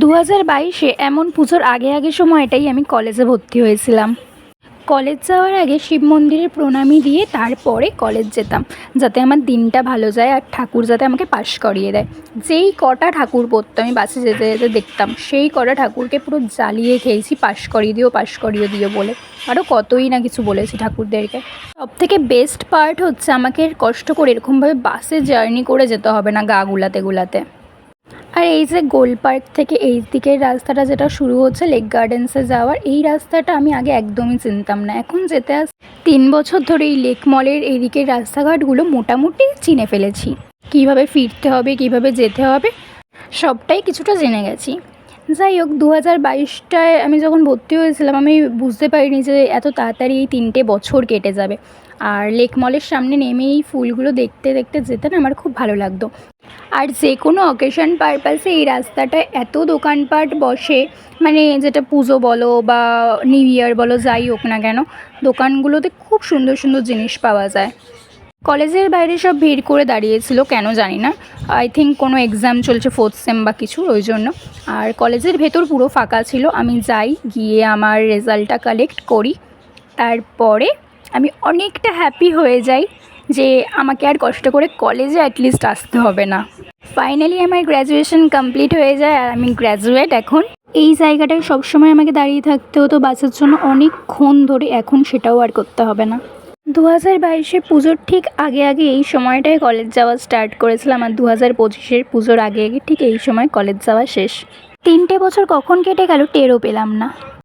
2022-এ এমন পুজোর আগে আগে সময়টাই আমি কলেজে ভর্তি হয়েছিলাম। কলেজ যাওয়ার আগে শিব মন্দিরে প্রণামী দিয়ে তারপরে কলেজ যেতাম, যাতে আমার দিনটা ভালো যায় আর ঠাকুর যাতে আমাকে পাশ করিয়ে দেয়। যেই কটা ঠাকুর পড়তো আমি বাসে যেতে যেতে দেখতাম, সেই কটা ঠাকুরকে পুরো জ্বালিয়ে খেয়েছি পাশ করিয়ে দিও পাশ করিয়ে দিও বলে। আরও কতই না কিছু বলেছি ঠাকুরদেরকে। সবথেকে বেস্ট পার্ট হচ্ছে আমাকে কষ্ট করে এরকমভাবে বাসে জার্নি করে যেতে হবে না গা গুলাতে গুলাতে। আর এই যে গোল পার্ক থেকে এই দিকের রাস্তাটা যেটা শুরু হচ্ছে লেক গার্ডেন্সে যাওয়ার, এই রাস্তাটা আমি আগে একদমই চিনতাম না। এখন যেতে 3 বছর ধরে এই লেক মলের এই দিকের রাস্তাঘাটগুলো মোটামুটি চিনে ফেলেছি। কীভাবে ফিরতে হবে, কীভাবে যেতে হবে, সবটাই কিছুটা জেনে গেছি। যাই হোক, 2022টায় আমি যখন ভর্তি হয়েছিলাম আমি বুঝতে পারিনি যে এত তাড়াতাড়ি এই 3টে বছর কেটে যাবে। আর লেক মলের সামনে নেমে এই ফুলগুলো দেখতে দেখতে যেতে না আমার খুব ভালো লাগতো। আর যে কোনো অকেশন পারপাসে এই রাস্তাটায় এত দোকানপাট বসে, মানে যেটা পুজো বলো বা নিউ ইয়ার বলো, যাই হোক না কেন, দোকানগুলোতে খুব সুন্দর সুন্দর জিনিস পাওয়া যায়। কলেজের বাইরে সব ভিড় করে দাঁড়িয়েছিল, কেন জানি না, আই থিঙ্ক কোনো এক্সাম চলছে 4th সেম বা কিছু, ওই জন্য। আর কলেজের ভেতর পুরো ফাঁকা ছিল। আমি যাই, গিয়ে আমার রেজাল্টটা কালেক্ট করি, তারপরে আমি অনেকটা হ্যাপি হয়ে যাই যে আমাকে আর কষ্ট করে কলেজে অ্যাটলিস্ট আসতে হবে না। ফাইনালি আমার গ্র্যাজুয়েশন কমপ্লিট হয়ে যায় আর আমি গ্র্যাজুয়েট এখন। এই জায়গাটায় সবসময় আমাকে দাঁড়িয়ে থাকতে হতো বাসের জন্য অনেকক্ষণ ধরে, এখন সেটাও আর করতে হবে না। 2022-এ পুজোর ঠিক আগে আগে এই সময়টায় কলেজ যাওয়া স্টার্ট করেছিলাম, আর 2025-এর পুজোর আগে আগে ঠিক এই সময় কলেজ যাওয়া শেষ। 3টে বছর কখন কেটে গেল টেরও পেলাম না।